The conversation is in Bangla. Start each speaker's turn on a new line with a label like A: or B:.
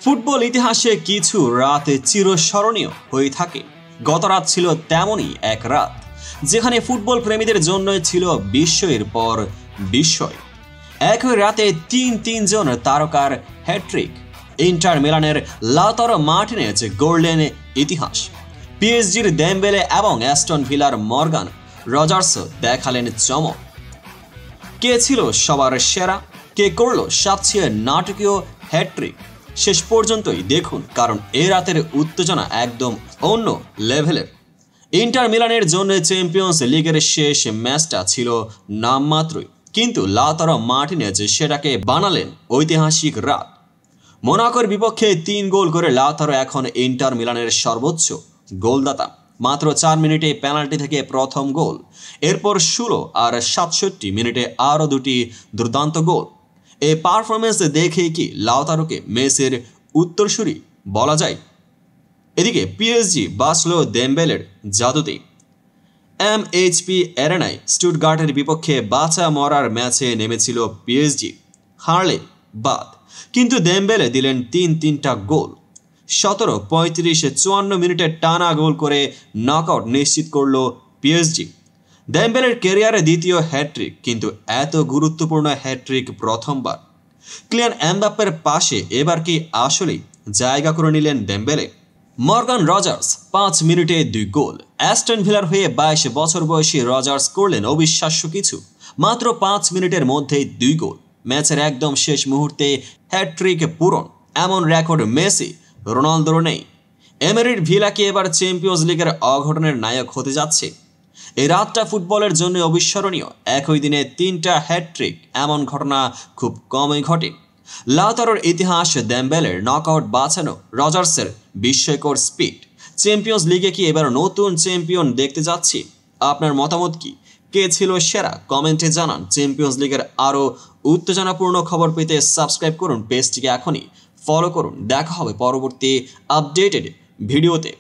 A: ফুটবল ইতিহাসে কিছু রাত চিরস্মরণীয় হয়ে থাকে। গত রাত ছিল তেমনই এক রাত, যেখানে ফুটবল প্রেমীদের জন্য ছিল বিস্ময়ের পর বিস্ময়। একই রাতে তিনজন তারকার হ্যাট্রিক। ইন্টার মিলানের লাউতারো মার্টিনেজ গোল্ডেন ইতিহাস, পিএসজির দেমবেলে এবং অ্যাস্টন ভিলার মর্গান রজার্স দেখালেন চমক। কে ছিল সবার সেরা, কে করল সবচেয়ে নাটকীয় হ্যাট্রিক, শেষ পর্যন্তই দেখুন, কারণ এ রাতের উত্তেজনা একদম অন্য লেভেলের। ইন্টার মিলানের জন্য চ্যাম্পিয়ন্স লিগের শেষ ম্যাচটা ছিল নামমাত্রই, কিন্তু লাউতারো মার্টিনেজ সেটাকে বানালেন ঐতিহাসিক রাত। মোনাকোর বিপক্ষে 3 গোল করে লাউতারো এখন ইন্টার মিলানের সর্বোচ্চ গোলদাতা। মাত্র 4 মিনিটে পেনাল্টি থেকে প্রথম গোল, এরপর 16 আর 67 মিনিটে আরও 2টি দুর্দান্ত গোল। এই পারফরমেন্স দেখে কি লাউতারোকে মেসির উত্তরসূরি বলা যায়? এদিকে পিএসজি বাঁচলো দেমবেলের জাদুতেই। এমএইচপি অ্যারেনায় স্টুটগার্টের বিপক্ষে বাঁচা মরার ম্যাচে নেমেছিল পিএসজি, হারলে বাদ, কিন্তু দেমবেলে দিলেন 3টা গোল। 17, 35, 54 মিনিটে টানা গোল করে নকআউট নিশ্চিত করল পিএসজি। দেমবেলের ক্যারিয়ারে দ্বিতীয় হ্যাট্রিক, কিন্তু এত গুরুত্বপূর্ণ হ্যাট্রিক প্রথমবার। কিলিয়ান এমবাপ্পের পাশে এবার কি আসলেই জায়গা করে নিলেন দেমবেলে? মর্গান রজার্স 5 মিনিটে 2 গোল। অ্যাস্টন ভিলার হয়ে 22 বছর বয়সী রজার্স করলেন অবিশ্বাস্য কিছু, মাত্র 5 মিনিটের মধ্যেই 2 গোল। ম্যাচের একদম শেষ মুহূর্তে হ্যাট্রিক পূরণ, এমন রেকর্ড মেসি রোনালদোর নেই। এমেরির ভিলা কি এবার চ্যাম্পিয়ন্স লিগের অঘটনের নায়ক হতে যাচ্ছে? এই রাতটা ফুটবলের জন্য অবিস্মরণীয়। একই দিনে 3টা হ্যাট্রিক, এমন ঘটনা খুব কমই ঘটে। লাউতারোর ইতিহাস, দেমবেলের নকআউট বাঁচানো, রজার্সের বিস্ময়কর স্পিড। চ্যাম্পিয়ন্স লিগে কি এবার নতুন চ্যাম্পিয়ন দেখতে যাচ্ছি? আপনার মতামত কি? কে ছিল সেরা? কমেন্টে জানান। চ্যাম্পিয়ন্স লিগের আরও উত্তেজনাপূর্ণ খবর পেতে সাবস্ক্রাইব করুন পেজটিকে, এখনই ফলো করুন। দেখা হবে পরবর্তী আপডেটেড ভিডিওতে।